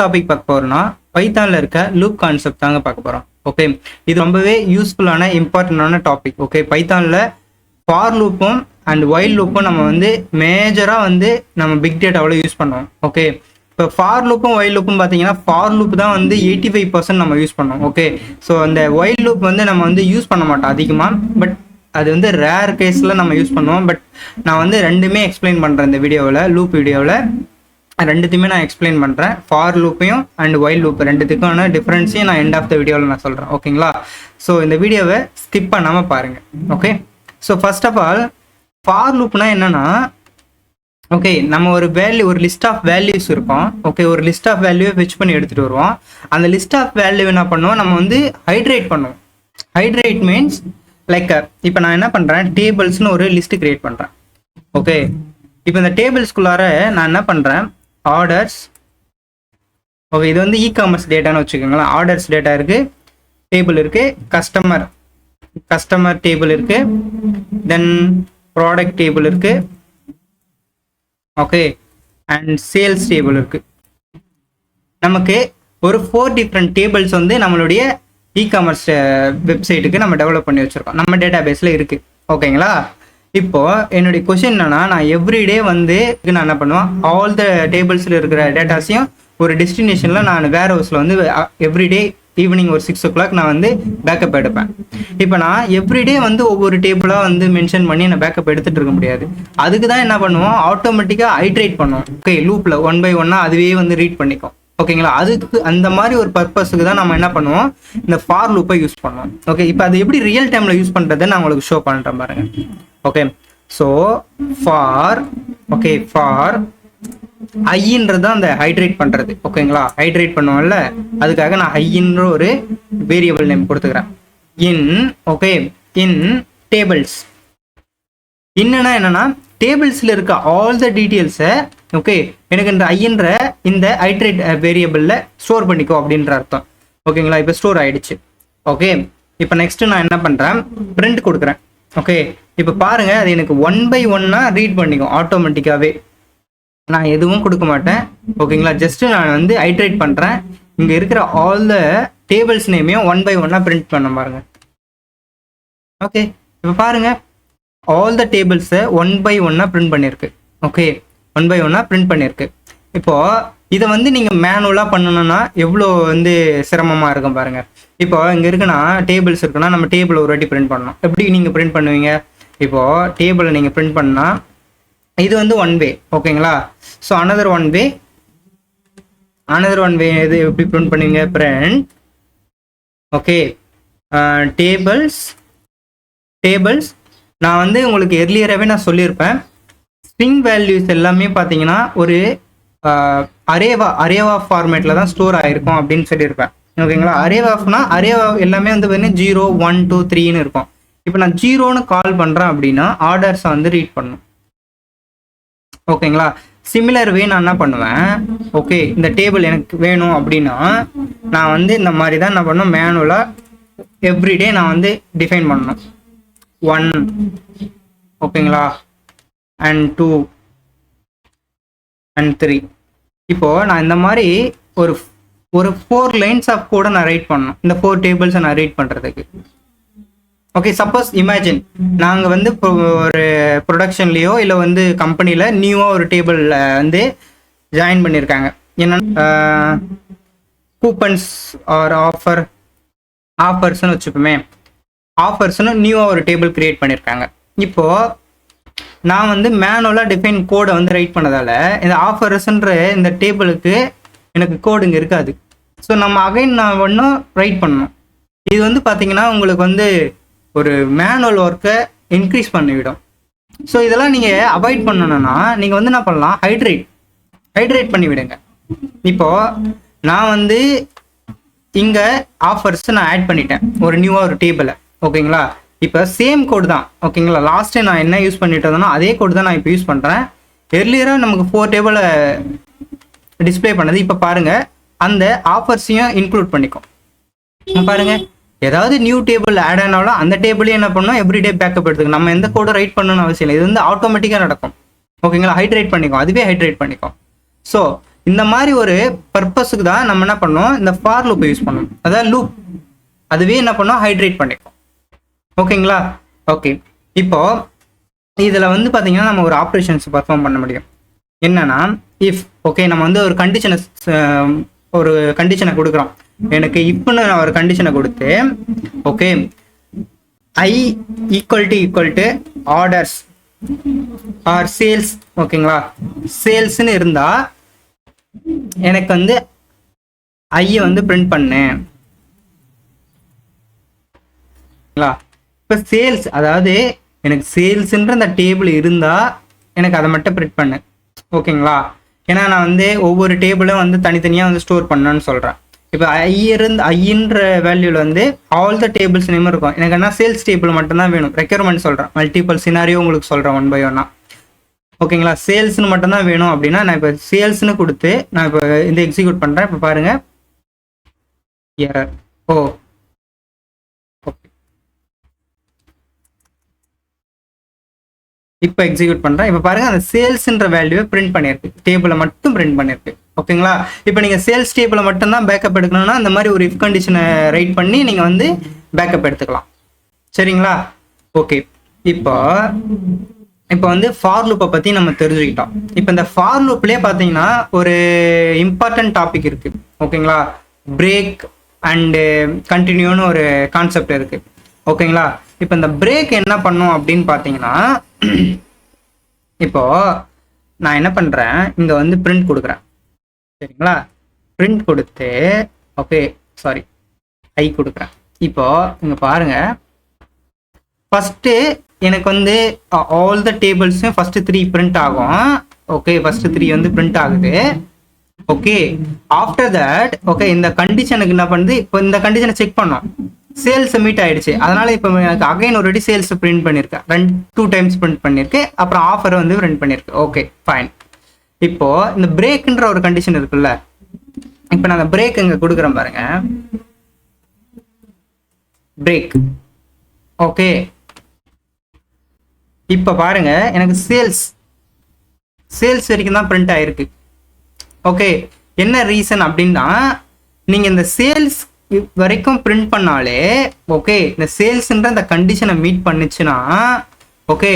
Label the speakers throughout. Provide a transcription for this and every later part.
Speaker 1: Topic பார்க்க போறோம்னா பைத்தான்ல இருக்க லூப் கான்செப்ட் தாங்க பார்க்க போறோம். ஓகே, இது ரொம்பவே யூஸ்ஃபுல்லான இம்பார்ட்டன்டான டாபிக். ஓகே, பைத்தான்ல ஃபார் லூப்பும் அண்ட் வைல் லூப்பும் நம்ம வந்து மேஜராக வந்து நம்ம பிக் டேட்டாவில் யூஸ் பண்ணுவோம். ஓகே, இப்போ ஃபார் லூப்பும் வைல் லூப்பும் பார்த்தீங்கன்னா ஃபார் லூப் தான் வந்து 85% நம்ம யூஸ் பண்ணோம். ஓகே, ஸோ அந்த வைல் லூப் வந்து நம்ம வந்து யூஸ் பண்ண மாட்டோம் அதிகமாக, பட் அது வந்து ரேர் கேஸில் நம்ம யூஸ் பண்ணுவோம். பட் நான் வந்து ரெண்டுமே எக்ஸ்பிளைன் பண்ணுறேன் இந்த வீடியோவில், லூப் வீடியோவில் ரெண்டுத்தையுமே நான் எக்ஸ்பிளைன் பண்ணுறேன். ஃபார் லூப்பையும் அண்ட் வைல் லூப் ரெண்டுத்துக்கான டிஃப்ரென்ஸையும் நான் எண்ட் ஆஃப் த வீடியோவில் நான் சொல்கிறேன். ஓகேங்களா, ஸோ இந்த வீடியோவை ஸ்கிப் பண்ணாமல் பாருங்கள். Okay, so first of all for லூப்னா என்னன்னா, ஓகே, நம்ம ஒரு லிஸ்ட் ஆஃப் வேல்யூஸ் இருக்கும். ஓகே, ஒரு லிஸ்ட் ஆஃப் வேல்யூவை ஃபெச் பண்ணி எடுத்துகிட்டு வருவோம். அந்த லிஸ்ட் ஆஃப் வேல்யூ என்ன பண்ணுவோம், நம்ம வந்து ஹைட்ரேட் பண்ணுவோம். ஹைட்ரேட் மீன்ஸ் லைக் இப்போ நான் என்ன பண்ணுறேன், டேபிள்ஸ்னு ஒரு லிஸ்ட்டு கிரியேட் பண்ணுறேன். ஓகே, இப்போ இந்த டேபிள்ஸ்குள்ளார நான் என்ன பண்ணுறேன், ஆர்டர்ஸ். ஓகே, இது வந்து இ-காமர்ஸ் டேட்டான்னு வச்சுக்கோங்களேன். ஆர்டர்ஸ் டேட்டா இருக்குது, டேபிள் இருக்குது, கஸ்டமர் டேபிள் இருக்குது, தென் ப்ராடக்ட் டேபிள் இருக்குது. ஓகே, அண்ட் சேல்ஸ் டேபிள் இருக்குது. நமக்கு ஒரு 4 டிஃப்ரெண்ட் டேபிள்ஸ் வந்து நம்மளுடைய இ-காமர்ஸ் வெப்சைட்டுக்கு நம்ம டெவலப் பண்ணி வச்சுருக்கோம், நம்ம டேட்டா பேஸில் இருக்குது. ஓகேங்களா, இப்போ என்னுடைய கொஸ்டின் என்னன்னா, நான் எவ்ரிடே வந்து நான் என்ன பண்ணுவேன், ஆல் த டேபிள்ஸில் இருக்கிற டேட்டாஸையும் ஒரு டெஸ்டினேஷனில் நான் வேர் ஹவுஸில் வந்து எவ்ரிடே ஈவினிங் ஒரு 6 o'clock நான் வந்து பேக்கப் எடுப்பேன். இப்போ நான் எவ்ரிடே வந்து ஒவ்வொரு டேபிளாக வந்து மென்ஷன் பண்ணி நான் பேக்கப் எடுத்துகிட்டு இருக்க முடியாது. அதுக்கு தான் என்ன பண்ணுவோம், ஆட்டோமேட்டிக்காக ஹைட்ரேட் பண்ணுவோம். ஓகே, லூப்பில் 1 by 1 அதுவே வந்து ரீட் பண்ணிக்கும். ஓகேங்களா, அதுக்கு அந்த மாதிரி ஒரு பர்பஸுக்கு தான் நம்ம என்ன பண்ணுவோம், இந்த ஃபார் லூப்பை யூஸ் பண்ணுவோம். ஓகே, இப்போ அது எப்படி ரியல் டைமில் யூஸ் பண்ணுறதை நான் உங்களுக்கு ஷோ பண்ணுறேன் பாருங்க. ஓகே, ஸோ ஃபார் ஐன்றது தான் அந்த ஹைட்ரேட் பண்ணுறது. ஓகேங்களா, ஹைட்ரேட் பண்ணுவோம்ல, அதுக்காக நான் ஐன்ற ஒரு வேரியபிள் நேம் கொடுத்துக்கிறேன். இன் டேபிள்ஸ். இன்னுன்னா என்னன்னா, டேபிள்ஸில் இருக்க ஆல் த டீட்டெயில்ஸை ஓகே எனக்கு இந்த ஐன்ற இந்த ஹைட்ரேட் வேரியபிளில் ஸ்டோர் பண்ணிக்கோ அப்படின்ற அர்த்தம். ஓகேங்களா, இப்போ ஸ்டோர் ஆயிடுச்சு. ஓகே, இப்போ நெக்ஸ்ட் நான் என்ன பண்ணுறேன், பிரிண்ட் கொடுக்குறேன். ஓகே, இப்போ பாருங்க, அது எனக்கு 1 by 1 ரீட் பண்ணிக்கும் ஆட்டோமேட்டிக்காகவே. நான் எதுவும் கொடுக்க மாட்டேன். ஓகேங்களா, ஜஸ்ட் நான் வந்து ஹைட்ரேட் பண்ணுறேன். இங்கே இருக்கிற ஆல் த டேபிள்ஸ் நேமையும் 1 by 1 பிரிண்ட் பண்ண பாருங்க. ஓகே, இப்போ பாருங்க, ஆல் த டேபிள்ஸை 1 by 1 பிரிண்ட் பண்ணியிருக்கு. ஓகே, 1 by 1 பிரிண்ட் பண்ணியிருக்கு. இப்போ இதை வந்து நீங்கள் மேனுவலாக பண்ணணும்னா எவ்வளோ வந்து சிரமமாக இருக்கும் பாருங்கள். இப்போ இங்கே இருக்குன்னா டேபிள்ஸ் இருக்குன்னா நம்ம டேபிள் ஒரு வாட்டி பிரிண்ட் பண்ணணும். எப்படி நீங்கள் பிரிண்ட் பண்ணுவீங்க, இப்போது டேபிளை நீங்கள் பிரிண்ட் பண்ணால் இது வந்து 1 way. ஓகேங்களா, ஸோ அனதர் ஒன் வே இது எப்படி பிரிண்ட் பண்ணுவீங்க, பிரிண்ட். ஓகே, டேபிள்ஸ் நான் வந்து உங்களுக்கு எர்லியராகவே நான் சொல்லியிருப்பேன், ஸ்ட்ரிங் வேல்யூஸ் எல்லாமே பார்த்தீங்கன்னா ஒரு அரேவா ஃபார்மேட்டில் தான் ஸ்டோர் ஆகிருக்கும் அப்படின்னு சொல்லியிருப்பேன். ஓகேங்களா, அரேவா எல்லாமே வந்து பார்த்தீங்கன்னா 0 1 2 3ன்னு இருக்கும். இப்போ நான் 0ன்னு கால் பண்ணுறேன் அப்படின்னா ஆர்டர்ஸை வந்து ரீட் பண்ணணும். ஓகேங்களா, சிமிலர் வே நான் என்ன பண்ணுவேன், ஓகே, இந்த டேபிள் எனக்கு வேணும் அப்படின்னா நான் வந்து இந்த மாதிரி தான் என்ன பண்ணணும், மேனுவலாக எவ்ரிடே நான் வந்து டிஃபைன் பண்ணணும். 1 ஓகேங்களா, அண்ட் 2 அண்ட் 3. இப்போது நான் இந்த மாதிரி ஒரு 4 lines ஆஃப் கூட நான் ரைட் பண்ணணும், இந்த 4 டேபிள்ஸை நான் ரீட் பண்ணுறதுக்கு. ஓகே, சப்போஸ் இமேஜின் நாங்கள் வந்து இப்போ ஒரு ப்ரொடக்ஷன்லேயோ இல்லை வந்து கம்பெனியில் நியூவாக ஒரு டேபிளில் வந்து ஜாயின் பண்ணியிருக்காங்க. என்னென்னா கூப்பன்ஸ் ஆர் ஆஃபர்ஸ்ன்னு வச்சுப்போமே, ஆஃபர்ஸ்னு நியூவாக ஒரு டேபிள் க்ரியேட் பண்ணியிருக்காங்க. இப்போது நான் வந்து மேனுவலாக டிஃபைன் கோடை வந்து ரைட் பண்ணதால் இந்த ஆஃபர்ஸ்ன்ற இந்த டேபிளுக்கு எனக்கு கோடு இங்கே இருக்காது. ஸோ நம்ம அகைன் நான் ஒன்றும் ரைட் பண்ணணும். இது வந்து பார்த்தீங்கன்னா உங்களுக்கு வந்து ஒரு மேனுவல் ஒர்க்கை இன்க்ரீஸ் பண்ணிவிடும். ஸோ இதெல்லாம் நீங்கள் அவாய்ட் பண்ணணும்னா நீங்கள் வந்து என்ன பண்ணலாம், ஹைட்ரேட் பண்ணி விடுங்க. இப்போது நான் வந்து இங்கே ஆஃபர்ஸ் நான் ஆட் பண்ணிட்டேன் ஒரு நியூவாக ஒரு டேபிளை. ஓகேங்களா, இப்போ சேம் கோடு தான். ஓகேங்களா, லாஸ்ட் டைம் நான் என்ன யூஸ் பண்ணிட்டு இருந்தேனோ அதே கோடு தான் நான் இப்போ யூஸ் பண்ணுறேன். எர்லியராக நமக்கு 4 டேபிளை டிஸ்பிளே பண்ணது. இப்போ பாருங்கள், அந்த ஆஃபர்ஸையும் இன்க்ளூட் பண்ணிக்கும். பாருங்கள், ஏதாவது நியூ டேபிள் ஆட் ஆனாலும் அந்த டேபிளே என்ன பண்ணணும், எவ்ரிடே பேக்கப் எடுத்துக்கணும். நம்ம எந்த கோடும் ரைட் பண்ணணும்னு அவசியம் இல்லை, இது வந்து ஆட்டோமேட்டிக்காக நடக்கும். ஓகேங்களா, ஹைட்ரேட் பண்ணிக்கும், அதுவே ஹைட்ரேட் பண்ணிக்கும். ஸோ இந்த மாதிரி ஒரு பர்பஸுக்கு தான் நம்ம என்ன பண்ணோம், இந்த ஃபார் லூப் யூஸ் பண்ணோம். அதாவது லூப் அதுவே என்ன பண்ணோம், ஹைட்ரேட் பண்ணிப்போம். ஓகேங்களா? ஓகே, இப்போ இதில் வந்து பார்த்தீங்கன்னா நம்ம ஒரு ஆப்ரேஷன்ஸ் பர்ஃபார்ம் பண்ண முடியும். என்னன்னா இஃப், ஓகே, நம்ம வந்து ஒரு கண்டிஷனை கொடுக்குறோம். எனக்கு இப்போன்னு நான் ஒரு கண்டிஷனை கொடுத்து, okay, i equal to orders or sales, ஓகேங்களா, சேல்ஸ்ன்னு இருந்தா எனக்கு வந்து ஐயை வந்து பிரிண்ட் பண்ணேன். இப்போ சேல்ஸ், அதாவது எனக்கு சேல்ஸ்ன்ற அந்த டேபிள் இருந்தா எனக்கு அதை மட்டும் பிரிண்ட் பண்ணு. ஓகேங்களா? ஏன்னா நான் வந்து ஒவ்வொரு டேபிளும் வந்து தனித்தனியாக வந்து ஸ்டோர் பண்ணணும்னு சொல்கிறேன். இப்போ ஐன்ற வேல்யூவில் வந்து ஆல் த டேபிள்ஸ் நேம் இருக்கும். எனக்கு என்ன சேல்ஸ் டேபிள் மட்டும்தான் வேணும். ரெக்யர்மெண்ட் சொல்கிறேன், மல்டிபிள் சினாரியோ உங்களுக்கு சொல்கிறேன் 1 by 1. ஓகேங்களா? சேல்ஸ்னு மட்டும்தான் வேணும் அப்படின்னா நான் இப்போ சேல்ஸ்னு கொடுத்து நான் இப்போ இந்த எக்ஸிக்யூட் பண்ணுறேன். இப்போ பாருங்க, எரர். ஓ, இப்போ எக்ஸிக்யூட் பண்ணுறேன். இப்போ பாருங்க, அந்த சேல்ஸ்ன்ற வேல்யூவை பிரிண்ட் பண்ணியிருக்கு, டேபிளை மட்டும் பிரிண்ட் பண்ணியிருக்கு. ஓகேங்களா? இப்போ நீங்கள் சேல்ஸ் டேபிளை மட்டும்தான் பேக்கப் எடுக்கணும்னா இந்த மாதிரி ஒரு இஃப் கண்டிஷனை ரைட் பண்ணி நீங்கள் வந்து பேக்கப் எடுத்துக்கலாம். சரிங்களா? ஓகே, இப்போ வந்து ஃபார் லூப்பை பற்றி நம்ம தெரிஞ்சுக்கிட்டோம். இப்போ இந்த ஃபார் லூப்லேயே பார்த்தீங்கன்னா ஒரு இம்பார்ட்டன்ட் டாபிக் இருக்குது. ஓகேங்களா? பிரேக் அண்டு கண்டினியூன்னு ஒரு கான்செப்ட் இருக்குது. ஓகேங்களா? இப்போ இந்த பிரேக் என்ன பண்ணும் அப்படின்னு பார்த்தீங்கன்னா, இப்போ நான் என்ன பண்ணுறேன், இங்கே வந்து பிரிண்ட் கொடுக்குறேன். சரிங்களா? பிரிண்ட் கொடுத்து, ஓகே, சாரி, ஐ கொடுக்குறேன். இப்போ இங்கே பாருங்க, ஃபஸ்ட்டு எனக்கு வந்து ஆல் த டேபிள்ஸும் ஃபஸ்ட்டு 3 பிரிண்ட் ஆகும். ஓகே, ஃபஸ்ட்டு 3 வந்து பிரிண்ட் ஆகுது. ஓகே, ஆஃப்டர் தட், ஓகே, இந்த கண்டிஷனுக்கு என்ன பண்ணுது, இப்போ இந்த கண்டிஷனை செக் பண்ணோம், சேல்ஸ் மீட் ஆயிடுச்சு. அதனால இப்போ எனக்கு அகைன் ஒரு வாட்டி சேல்ஸ் பிரிண்ட் பண்ணியிருக்கேன், 2 டைம்ஸ் பிரிண்ட் பண்ணியிருக்கு. அப்புறம் ஆஃபர் வந்து பிரிண்ட் பண்ணியிருக்கு. Okay, fine. இப்போ இந்த பிரேக்ன்ற ஒரு கண்டிஷன் இருக்குல்ல, இப்போ நான் அந்த பிரேக் இங்கே கொடுக்குறேன் பாருங்க, பிரேக். ஓகே, இப்போ பாருங்க, எனக்கு சேல்ஸ் வரைக்கும் தான் பிரிண்ட் ஆயிருக்கு. ஓகே, என்ன ரீசன் அப்படின்னா, நீங்கள் இந்த சேல்ஸ் வரைக்கும் பிரிண்ட் பண்ணாலே, ஓகே, இந்த சேல்ஸ்ன்ற இந்த கண்டிஷனை மீட் பண்ணுச்சுன்னா, ஓகே,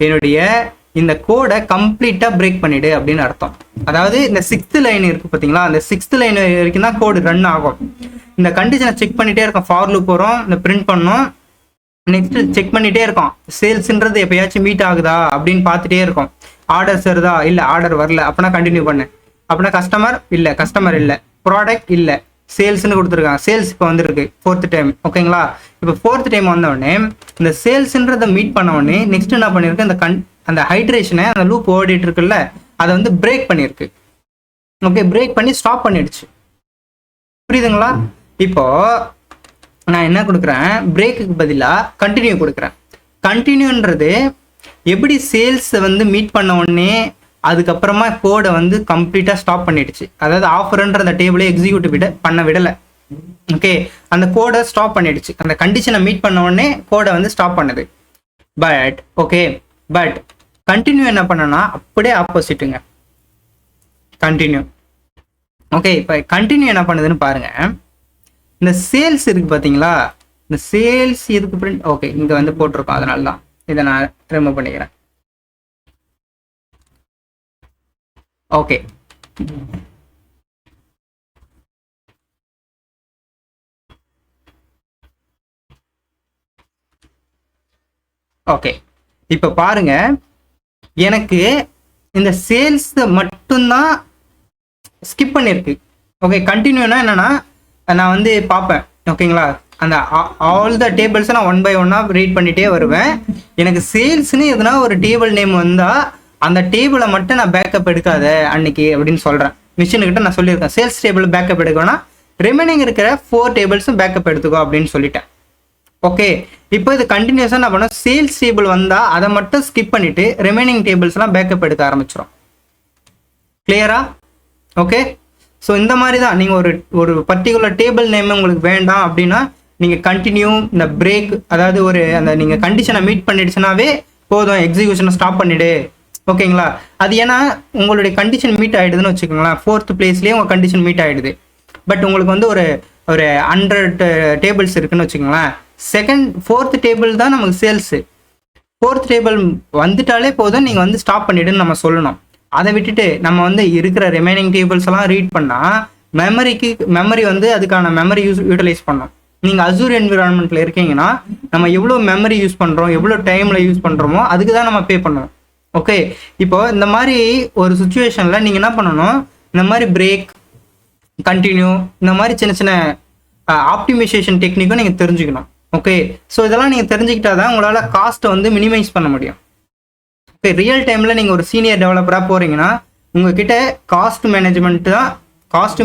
Speaker 1: என்னுடைய இந்த கோடை கம்ப்ளீட்டாக பிரேக் பண்ணிடு அப்படின்னு அர்த்தம். அதாவது இந்த 6th லைன் இருக்குது பார்த்தீங்களா, அந்த 6th லைன் வரைக்கும் தான் கோடு ரன் ஆகும். இந்த கண்டிஷனை செக் பண்ணிகிட்டே இருக்கோம், ஃபார் லூப் வரும், இந்த பிரிண்ட் பண்ணோம், நெக்ஸ்ட் செக் பண்ணிகிட்டே இருக்கோம், சேல்ஸ்ன்றது எப்பயாச்சும் மீட் ஆகுதா அப்படின்னு பார்த்துட்டே இருக்கோம். ஆர்டர்ஸ் வருதா, இல்லை ஆர்டர் வரல, அப்படின்னா கண்டினியூ பண்ணு. அப்படின்னா கஸ்டமர் இல்லை, ப்ராடக்ட் இல்லை, சேல்ஸ்ன்னு கொடுத்துருக்காங்க, சேல்ஸ் இப்போ வந்துருக்கு 4th டைம். ஓகேங்களா? இப்போ 4th டைம் வந்தோடனே இந்த சேல்ஸ்ன்றதை மீட் பண்ண உடனே நெக்ஸ்ட் என்ன பண்ணியிருக்கு, அந்த ஹைட்ரேஷனை, அந்த லூப் ஓடிட்டு இருக்குல்ல, அதை வந்து பிரேக் பண்ணியிருக்கு. ஓகே, பிரேக் பண்ணி ஸ்டாப் பண்ணிடுச்சு. புரியுதுங்களா? இப்போ நான் என்ன கொடுக்குறேன், பிரேக்குக்கு பதிலாக கண்டினியூ கொடுக்குறேன். கண்டினியூன்றது எப்படி சேல்ஸை வந்து மீட் பண்ண உடனே அதுக்கப்புறமா கோடை வந்து கம்ப்ளீட்டாக ஸ்டாப் பண்ணிடுச்சு. அதாவது ஆஃபர்ன்ற அந்த டேபிளை எக்ஸிக்யூட் பண்ண விடலை. ஓகே, அந்த கோடை ஸ்டாப் பண்ணிடுச்சு. அந்த கண்டிஷனை மீட் பண்ண உடனே கோடை வந்து ஸ்டாப் பண்ணுது. பட் கண்டினியூ என்ன பண்ணனா, அப்படியே ஆப்போசிட்டுங்க, கண்டினியூ. ஓகே, இப்போ கண்டினியூ என்ன பண்ணுதுன்னு பாருங்க, இந்த சேல்ஸ் இருக்கு பார்த்தீங்களா, இந்த சேல்ஸ் எதுக்கு பிரிண்ட், ஓகே, இங்கே வந்து போட்டிருக்கோம், அதனால தான் இதை நான் ரிமூவ் பண்ணிக்கிறேன். ஓகே, ஓகே, இப்போ பாருங்க, எனக்கு இந்த சேல்ஸ் மட்டும்தான் ஸ்கிப் பண்ணியிருக்கு. ஓகே, கண்டினியூனா என்னன்னா, நான் வந்து பார்ப்பேன். ஓகேங்களா? அந்த ஆல் த டேபிள்ஸை நான் 1 by 1 ரீட் பண்ணிகிட்டே வருவேன். எனக்கு சேல்ஸ்னு எதுனா ஒரு டேபிள் நேம் வந்தால் அந்த டேபிளை மட்டும் நான் பேக்கப் எடுக்காத அன்னைக்கு அப்படின்னு சொல்கிறேன். மிஷினுக்கிட்ட நான் சொல்லியிருக்கேன், சேல்ஸ் டேபிள் பேக்கப் எடுக்கணும்னா ரிமைனிங் இருக்கிற 4 டேபிள்ஸும் பேக்கப் எடுத்துக்கோ அப்படின்னு சொல்லிட்டேன். ஓகே, இப்போ இது கண்டினியூஸாக நான் பண்ணோம், சேல்ஸ் டேபிள் வந்தால் அதை மட்டும் ஸ்கிப் பண்ணிவிட்டு ரிமைனிங் டேபிள்ஸ்லாம் பேக்கப் எடுக்க ஆரம்பிச்சிடும். கிளியரா? ஓகே, ஸோ இந்த மாதிரி தான் நீங்கள் ஒரு பர்டிகுலர் டேபிள் நேம் உங்களுக்கு வேண்டாம் அப்படின்னா நீங்கள் கண்டினியூ, இந்த பிரேக், அதாவது அந்த நீங்கள் கண்டிஷனை மீட் பண்ணிடுச்சுனாவே போதும், எக்ஸிக்யூஷனை ஸ்டாப் பண்ணிவிடு. ஓகேங்களா? அது ஏன்னா உங்களுடைய கண்டிஷன் மீட் ஆகிடுதுன்னு வச்சுக்கோங்களேன், 4th பிளேஸ்லேயே உங்கள் கண்டிஷன் மீட் ஆகிடுது. பட் உங்களுக்கு வந்து ஒரு ஒரு 100 டேபிள்ஸ் இருக்குன்னு வச்சுக்கோங்களேன், 4th டேபிள் தான் நமக்கு சேல்ஸு. 4th டேபிள் வந்துட்டாலே போதும், நீங்கள் வந்து ஸ்டாப் பண்ணிவிடுன்னு நம்ம சொல்லணும். அதை விட்டுட்டு நம்ம வந்து இருக்கிற ரிமைனிங் டேபிள்ஸ் எல்லாம் ரீட் பண்ணால் மெமரி வந்து அதுக்கான மெமரி யூட்டிலைஸ் பண்ணோம். நீங்கள் அசூர் என்விரான்மெண்ட்டில் இருக்கீங்கன்னா நம்ம எவ்வளோ மெமரி யூஸ் பண்ணுறோம், எவ்வளோ டைமில் யூஸ் பண்ணுறோமோ அதுக்கு தான் நம்ம பே பண்ணுவோம். ஓகே, இப்போ இந்த மாதிரி ஒரு சுச்சுவேஷனில் நீங்கள் என்ன பண்ணணும், இந்த மாதிரி பிரேக், கண்டினியூ, இந்த மாதிரி சின்ன சின்ன ஆப்டிமைசேஷன் டெக்னிக்கும் நீங்கள் தெரிஞ்சுக்கணும். ஓகே, ஸோ இதெல்லாம் நீங்கள் தெரிஞ்சுக்கிட்டா தான் உங்களால் காஸ்ட்டை வந்து மினிமைஸ் பண்ண முடியும். ஓகே, ரியல் டைமில் நீங்கள் ஒரு சீனியர் டெவலப்பராக போகிறீங்கன்னா உங்ககிட்ட காஸ்ட்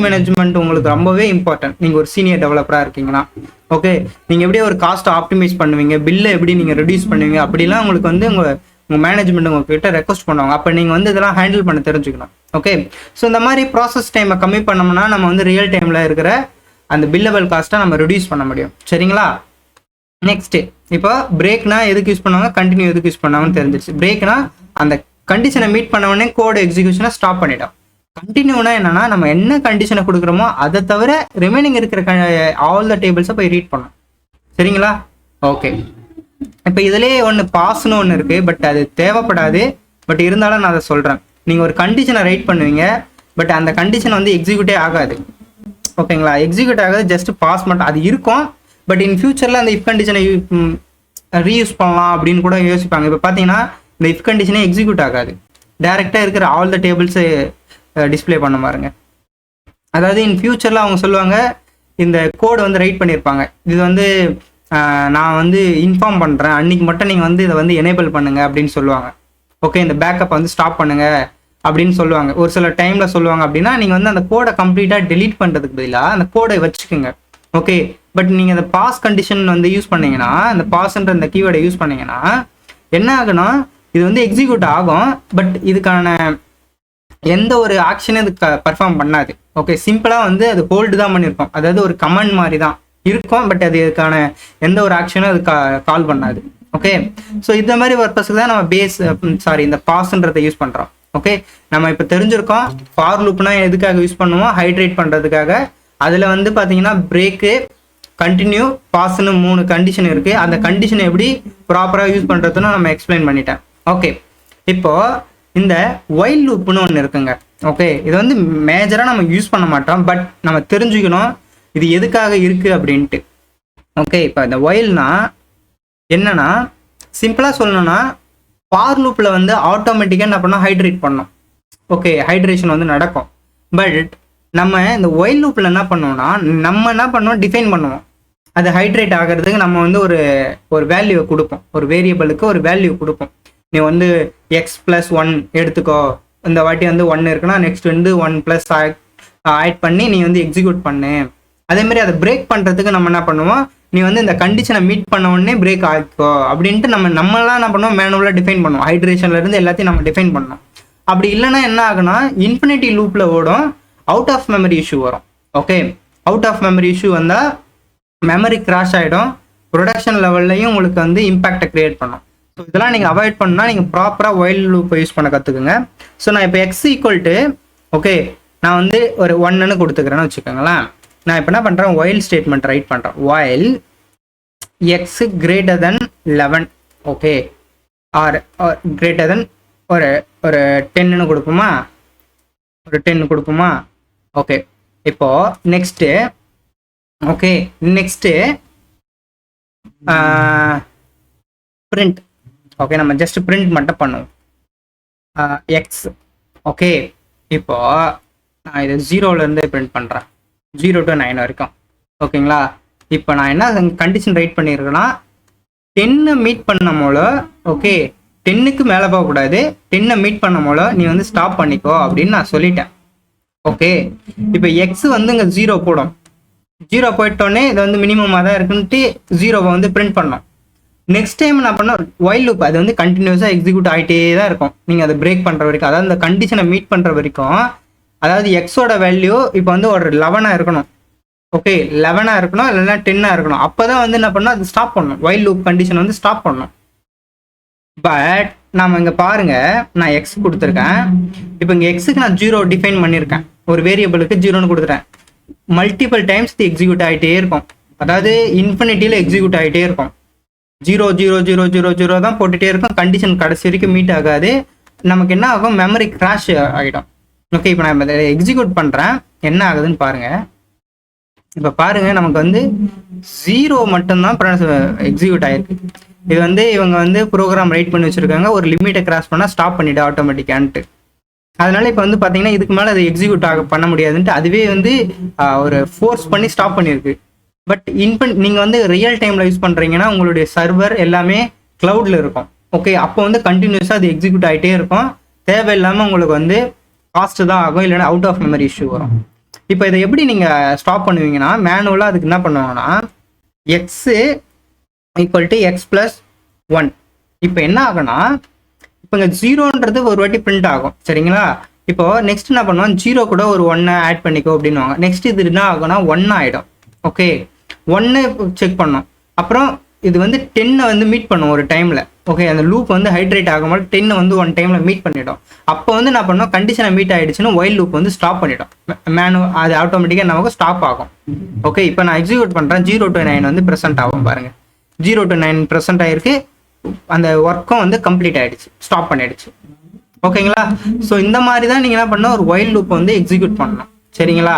Speaker 1: மேனேஜ்மெண்ட் உங்களுக்கு ரொம்பவே இம்பார்ட்டன்ட். நீங்கள் ஒரு சீனியர் டெவலப்பராக இருக்கீங்கன்னா ஓகே, நீங்கள் எப்படி ஒரு காஸ்ட்டை ஆப்டிமைஸ் பண்ணுவீங்க, பில்லை எப்படி நீங்கள் ரெடியூஸ் பண்ணுவீங்க, அப்படிலாம் உங்களுக்கு வந்து உங்கள் மேனேஜ்மெண்ட் உங்ககிட்ட ரெக்வஸ்ட் பண்ணுவாங்க. அப்போ நீங்கள் வந்து இதெல்லாம் ஹேண்டில் பண்ண தெரிஞ்சுக்கணும். ஓகே, ஸோ இந்த மாதிரி ப்ராசஸ் டைமை கம்மி பண்ணோம்னா நம்ம வந்து ரியல் டைமில் இருக்கிற அந்த பில்லபிள் காஸ்ட்டை நம்ம ரெடியூஸ் பண்ண முடியும். சரிங்களா? நெக்ஸ்ட்டு, இப்போ பிரேக்னா எதுக்கு யூஸ் பண்ணுவாங்க, கண்டினியூ எதுக்கு யூஸ் பண்ணுவாங்கன்னு தெரிஞ்சிருச்சு. பிரேக்னா அந்த கண்டிஷனை மீட் பண்ண உடனே கோடு எக்ஸிக்யூஷனை ஸ்டாப் பண்ணிடும். கண்டினியூனா என்னன்னா நம்ம என்ன கண்டிஷனை கொடுக்குறோமோ அதை தவிர ரிமைனிங் இருக்கிற ஆல் த டேபிள்ஸை போய் ரீட் பண்ணோம். சரிங்களா? ஓகே, இப்போ இதுலேயே ஒன்று பாஸ்னு ஒன்று இருக்குது, பட் அது தேவைப்படாது. பட் இருந்தாலும் நான் அதை சொல்கிறேன். நீங்கள் ஒரு கண்டிஷனை ரைட் பண்ணுவீங்க, பட் அந்த கண்டிஷன் வந்து எக்ஸிக்யூட்டே ஆகாது. ஓகேங்களா? எக்ஸிக்யூட் ஆகாது, ஜஸ்ட் பாஸ் மட்டும் அது இருக்கும். பட் இன் ஃபியூச்சரில் அந்த இஃப் கண்டிஷனை ரீயூஸ் பண்ணலாம் அப்படின்னு கூட யோசிப்பாங்க. இப்போ பார்த்தீங்கன்னா இந்த இஃப் கண்டிஷனே எக்ஸிக்யூட் ஆகாது, டைரெக்டாக இருக்கிற ஆல் த டேபிள்ஸை டிஸ்பிளே பண்ண பாருங்க. அதாவது இன் ஃபியூச்சரில் அவங்க சொல்லுவாங்க, இந்த கோடை வந்து ரைட் பண்ணியிருப்பாங்க, இது வந்து நான் வந்து இன்ஃபார்ம் பண்ணுறேன், அன்றைக்கி மட்டும் நீங்கள் வந்து இதை வந்து எனேபிள் பண்ணுங்க அப்படின்னு சொல்லுவாங்க. ஓகே, இந்த பேக்கப் வந்து ஸ்டாப் பண்ணுங்க அப்படின்னு சொல்லுவாங்க. ஒரு சில டைமில் சொல்லுவாங்க. அப்படின்னா நீங்கள் வந்து அந்த கோடை கம்ப்ளீட்டாக டெலீட் பண்ணுறதுக்கு பதிலாக அந்த கோடை வச்சுக்கோங்க. ஓகே, பட் நீங்கள் அந்த பாஸ் கண்டிஷன் வந்து யூஸ் பண்ணீங்கன்னா, அந்த பாஸ்ன்ற இந்த கீவேர்டை யூஸ் பண்ணீங்கன்னா என்ன ஆகுனா, இது வந்து எக்ஸிக்யூட் ஆகும், பட் இதுக்கான எந்த ஒரு ஆக்ஷனும் இது பர்ஃபார்ம் பண்ணாது. ஓகே, சிம்பிளாக வந்து அது ஹோல்டு தான் பண்ணியிருக்கோம். அதாவது ஒரு கமெண்ட் மாதிரி தான் இருக்கும், பட் அது இதுக்கான எந்த ஒரு ஆக்ஷனும் அது கால் பண்ணாது. ஓகே, ஸோ இந்த மாதிரி பர்பஸுக்கு தான் நம்ம இந்த பாஸ்ன்றதை யூஸ் பண்ணுறோம். ஓகே, நம்ம இப்போ தெரிஞ்சிருக்கோம் ஃபார் லூப்னா எதுக்காக யூஸ் பண்ணுவோம், ஹைட்ரேட் பண்ணுறதுக்காக. அதில் வந்து பார்த்தீங்கன்னா பிரேக்கு, கண்டினியூ, பாஸ்ன்னு 3 கண்டிஷன் இருக்குது. அந்த கண்டிஷனை எப்படி ப்ராப்பராக யூஸ் பண்ணுறதுன்னு நம்ம எக்ஸ்பிளைன் பண்ணிட்டேன். ஓகே, இப்போது இந்த ஒயில் லூப்னு ஒன்று இருக்குங்க. ஓகே, இது வந்து மேஜராக நம்ம யூஸ் பண்ண மாட்டோம், பட் நம்ம தெரிஞ்சுக்கணும் இது எதுக்காக இருக்குது அப்படின்ட்டு. ஓகே, இப்போ இந்த ஒயில்னா என்னன்னா, சிம்பிளாக சொல்லணும்னா ஃபார் லூப்பில் வந்து ஆட்டோமேட்டிக்காக என்ன பண்ணோம், ஹைட்ரேட் பண்ணோம். ஓகே, ஹைட்ரேஷன் வந்து நடக்கும். பட் நம்ம இந்த ஒயில் லூப்பில் என்ன பண்ணுவோம்னா, நம்ம என்ன பண்ணுவோம், டிஃபைன் பண்ணுவோம். அது ஹைட்ரேட் ஆகிறதுக்கு நம்ம வந்து ஒரு வேல்யூவை கொடுப்போம், ஒரு வேரியபிளுக்கு ஒரு வேல்யூ கொடுப்போம். நீ வந்து x+1 எடுத்துக்கோ, இந்த வாட்டி வந்து 1 இருக்குன்னா நெக்ஸ்ட் வந்து 1+ ஆட் பண்ணி நீ வந்து எக்ஸிக்யூட் பண்ணு. அதே மாதிரி அதை பிரேக் பண்ணுறதுக்கு நம்ம என்ன பண்ணுவோம், நீ வந்து இந்த கண்டிஷனை மீட் பண்ண உடனே பிரேக் ஆகிக்கோ அப்படின்ட்டு நம்மளாம் என்ன பண்ணுவோம், மேனுவலாக டிஃபைன் பண்ணுவோம். ஹைட்ரேஷன்லேருந்து எல்லாத்தையும் நம்ம டிஃபைன் பண்ணோம். அப்படி இல்லைன்னா என்ன ஆகுனா, இன்ஃபினிட்டி லூப்பில் ஓடும், அவுட் ஆஃப் மெமரி இஷ்யூ வரும். Okay, out of memory issue வந்தால் மெமரி கிராஷ் ஆகிடும், ப்ரொடக்ஷன் லெவல்லையும் உங்களுக்கு வந்து இம்பேக்டை க்ரியேட் பண்ணும். ஸோ இதெல்லாம் நீங்கள் அவாய்ட் பண்ணால் நீங்கள் ப்ராப்பராக ஒயில் லூப்பை யூஸ் பண்ண கற்றுக்குங்க. ஸோ நான் இப்போ x ஓகே, நான் வந்து ஒரு 1ன்னு கொடுத்துக்கிறேன்னு வச்சுக்கோங்களேன். நான் இப்போ என்ன பண்ணுறேன், ஒயில் ஸ்டேட்மெண்ட் ரைட் பண்ணுறேன். While x > 11 okay, or greater than ஒரு 10ன்னு கொடுப்போமா, ஒரு 10 கொடுப்போமா. ஓகே, இப்போ நெக்ஸ்ட்டு பிரிண்ட். ஓகே, நம்ம ஜஸ்ட் பிரிண்ட் மட்டும் பண்ணுவோம் எக்ஸ். ஓகே, இப்போ நான் இதை 0லேருந்து பிரிண்ட் பண்ணுறேன், 0 to 9 வரைக்கும். ஓகேங்களா? இப்போ நான் என்ன கண்டிஷன் ரைட் பண்ணியிருக்கேன்னா, 10 மீட் பண்ண போல, ஓகே 10க்கு மேலே போகக்கூடாது, 10 மீட் பண்ண போல நீ வந்து ஸ்டாப் பண்ணிக்கோ அப்படின்னு நான் சொல்லிட்டேன். ஓகே, இப்போ எக்ஸ் வந்து இங்கே 0 போடும், 0 போயிட்டோடனே இது வந்து மினிமமாக தான் இருக்குன்ட்டு 0வை வந்து பிரிண்ட் பண்ணோம். நெக்ஸ்ட் டைம் நான் பண்ண ஒயில் லூப் அது வந்து கண்டினியூஸாக எக்ஸிக்யூட் ஆகிட்டே தான் இருக்கும், நீங்கள் அதை பிரேக் பண்ணுற வரைக்கும். அதாவது இந்த கண்டிஷனை மீட் பண்ணுற வரைக்கும். அதாவது எக்ஸோட வேல்யூ இப்போ வந்து ஒரு 11 இருக்கணும். ஓகே, 11 இருக்கணும், இல்லைன்னா 10 இருக்கணும். அப்போ தான் வந்து என்ன பண்ணணும், அது ஸ்டாப் பண்ணணும், ஒயில் லூப் கண்டிஷன் வந்து ஸ்டாப் பண்ணணும். பட் நாம இங்க பாருங்க, நான் எக்ஸ் கொடுத்துருக்கேன். இப்போ இங்க எக்ஸுக்கு நான் 0 டிஃபைன் பண்ணியிருக்கேன், ஒரு வேரியபிளுக்கு 0ன்னு கொடுத்துட்டேன். மல்டிபிள் டைம்ஸ் இது எக்ஸிக்யூட் ஆகிட்டே இருக்கும், அதாவது இன்ஃபினிட்டியில் எக்ஸிக்யூட் ஆகிட்டே இருக்கும். 0 0 0 0 0 தான் போட்டுகிட்டே இருக்கும். கண்டிஷன் கடைசி வரைக்கும் மீட் ஆகாது. நமக்கு என்ன ஆகும், மெமரி கிராஷ் ஆகிடும். ஓகே, இப்போ நான் எக்ஸிக்யூட் பண்ணுறேன், என்ன ஆகுதுன்னு பாருங்க. இப்போ பாருங்க, நமக்கு வந்து 0 மட்டும்தான் எக்ஸிக்யூட் ஆயிருக்கு. இது வந்து இவங்க வந்து ப்ரோக்ராம் ரைட் பண்ணி வச்சிருக்காங்க, ஒரு லிமிட்டை கிராஸ் பண்ணால் ஸ்டாப் பண்ணிவிடு ஆட்டோமேட்டிக்கான்ட்டு. அதனால இப்போ வந்து பார்த்தீங்கன்னா இதுக்கு மேலே அதை எக்ஸிக்யூட் பண்ண முடியாதுன்ட்டு அதுவே வந்து ஒரு ஃபோர்ஸ் பண்ணி ஸ்டாப் பண்ணியிருக்கு. பட் நீங்கள் வந்து ரியல் டைமில் யூஸ் பண்ணுறீங்கன்னா உங்களுடைய சர்வர் எல்லாமே க்ளவுடில் இருக்கும். ஓகே, அப்போ வந்து கண்டினியூஸாக அது எக்ஸிக்யூட் ஆகிட்டே இருக்கும். தேவையில்லாமல் உங்களுக்கு வந்து காஸ்ட்டு தான் ஆகும், இல்லைன்னா அவுட் ஆஃப் மெமரி இஷ்யூ வரும். இப்போ இதை எப்படி நீங்கள் ஸ்டாப் பண்ணுவீங்கன்னா, மேனுவலாக அதுக்கு என்ன பண்ணுவாங்கன்னா, x equal to X plus 1. இப்போ என்ன ஆகும்னா, இப்போ இங்கே 0ன்றது ஒரு வாட்டி பிரிண்ட் ஆகும், சரிங்களா? இப்போ நெக்ஸ்ட் என்ன பண்ணுவோம், 0 கூட ஒரு 1 ஆட் பண்ணிக்கோ அப்படின்னுவாங்க. நெக்ஸ்ட் இது என்ன ஆகும்னா 1 ஆகிடும். ஓகே, 1 செக் பண்ணோம். அப்புறம் இது வந்து 10 வந்து மீட் பண்ணும் ஒரு டைமில். ஓகே, அந்த லூப் வந்து ஹைட்ரேட் ஆகும்போது 10 வந்து ஒன் டைமில் மீட் பண்ணிடும். அப்போ வந்து என்ன பண்ணோம், கண்டிஷனை மீட் ஆகிடுச்சுன்னா ஒயில் லூப் வந்து ஸ்டாப் பண்ணிடும். அது ஆட்டோமேட்டிக்காக நமக்கு ஸ்டாப் ஆகும். ஓகே, இப்போ நான் எக்ஸிக்யூட் பண்ணுறேன், 0 to 9 வந்து ப்ரெசென்ட் ஆகும் பாருங்க. 0 to 9 ப்ரெசென்ட் ஆகிருக்கு. அந்த ஒர்க்கும் வந்து கம்ப்ளீட் ஆகிடுச்சு, ஸ்டாப் பண்ணிடுச்சு. ஓகேங்களா? ஸோ இந்த மாதிரி தான் நீங்கள் என்ன பண்ணணும், ஒரு ஒயில் லூப் வந்து எக்ஸிக்யூட் பண்ணணும், சரிங்களா?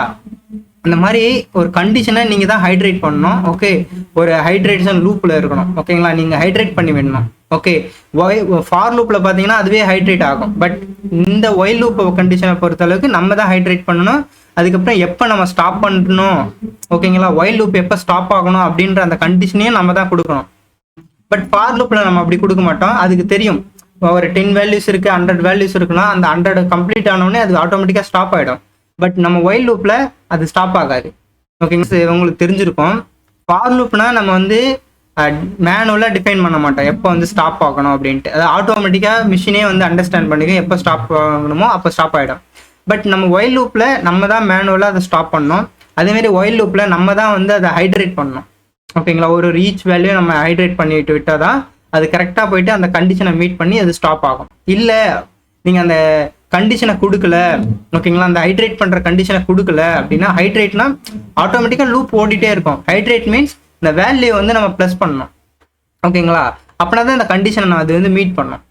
Speaker 1: அந்த மாதிரி ஒரு கண்டிஷனை நீங்கள் தான் ஹைட்ரேட் பண்ணணும். ஓகே, ஒரு ஹைட்ரேஷன் லூப்பில் இருக்கணும். ஓகேங்களா? நீங்கள் ஹைட்ரேட் பண்ணி விடணும். ஓகே, ஃபார் லூப்பில் பார்த்தீங்கன்னா அதுவே ஹைட்ரேட் ஆகும். பட் இந்த ஒயில் லூப் கண்டிஷனை பொறுத்தளவுக்கு நம்ம தான் ஹைட்ரேட் பண்ணணும். அதுக்கப்புறம் எப்போ நம்ம ஸ்டாப் பண்ணணும், ஓகேங்களா, ஒயில் லூப் எப்போ ஸ்டாப் ஆகணும் அப்படின்ற அந்த கண்டிஷனையும் நம்ம தான் கொடுக்கணும். பட் ஃபார் லூப்பில் நம்ம அப்படி கொடுக்க மாட்டோம். அதுக்கு தெரியும் ஒரு 10 வேல்யூஸ் இருக்குது, 100 வேல்யூஸ் இருக்குன்னா அந்த 100 கம்ப்ளீட் ஆனோடனே அது ஆட்டோமேட்டிக்காக ஸ்டாப் ஆகிடும். பட் நம்ம ஒயில் லூப்பில் அது ஸ்டாப் ஆகாது. ஓகேங்க, உங்களுக்கு தெரிஞ்சிருக்கும். ஃபார் லூப்னா நம்ம வந்து மேனுவலாக டிஃபைன் பண்ண மாட்டோம் எப்போ வந்து ஸ்டாப் ஆகணும் அப்படின்ட்டு. அது ஆட்டோமேட்டிக்காக மிஷினே வந்து அண்டர்ஸ்டாண்ட் பண்ணிக்கும், எப்போ ஸ்டாப் ஆகணுமோ அப்போ ஸ்டாப் ஆகிடும். பட் நம்ம ஒயில் லூப்பில் நம்ம தான் மேனுவலாக அதை ஸ்டாப் பண்ணணும். அதேமாரி ஒயில் லூப்பில் நம்ம தான் வந்து அதை ஹைட்ரேட் பண்ணணும். ஓகேங்களா? ஒரு ரீச் வேல்யூ நம்ம ஹைட்ரேட் பண்ணிட்டு விட்டால் தான் அது கரெக்டாக போயிட்டு அந்த கண்டிஷனை மீட் பண்ணி அது ஸ்டாப் ஆகும். இல்லை நீங்கள் அந்த கண்டிஷனை கொடுக்கல, ஓகேங்களா, அந்த ஹைட்ரேட் பண்ணுற கண்டிஷனை கொடுக்கல அப்படின்னா, ஹைட்ரேட்னா ஆட்டோமேட்டிக்காக லூப் ஓடிட்டே இருக்கும். ஹைட்ரேட் மீன்ஸ் இந்த வேல்யூ வந்து நம்ம ப்ளஸ் பண்ணணும். ஓகேங்களா? அப்படின்னா தான் இந்த கண்டிஷனை நான் அது வந்து மீட் பண்ணணும்.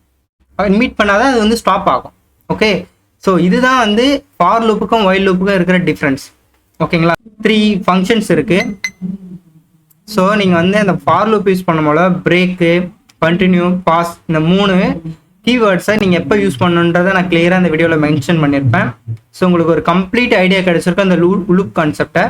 Speaker 1: மீட் பண்ணாதான் அது வந்து ஸ்டாப் ஆகும். ஓகே, ஸோ இதுதான் வந்து ஃபார் லூப்புக்கும் ஒயில் லூப்புக்கும் இருக்கிற டிஃப்ரென்ஸ். ஓகேங்களா? 3 ஃபங்க்ஷன்ஸ் இருக்குது. ஸோ நீங்கள் வந்து அந்த ஃபார் லூப் யூஸ் பண்ணும்போது பிரேக்கு, கண்டினியூ, பாஸ், இந்த 3 கீவேர்ட்ஸை நீங்கள் எப்போ யூஸ் பண்ணணுன்றதை நான் கிளியராக இந்த வீடியோவில் மென்ஷன் பண்ணியிருப்பேன். ஸோ உங்களுக்கு ஒரு கம்ப்ளீட் ஐடியா கிடைச்சிருக்கும் அந்த லூப் கான்செப்டை.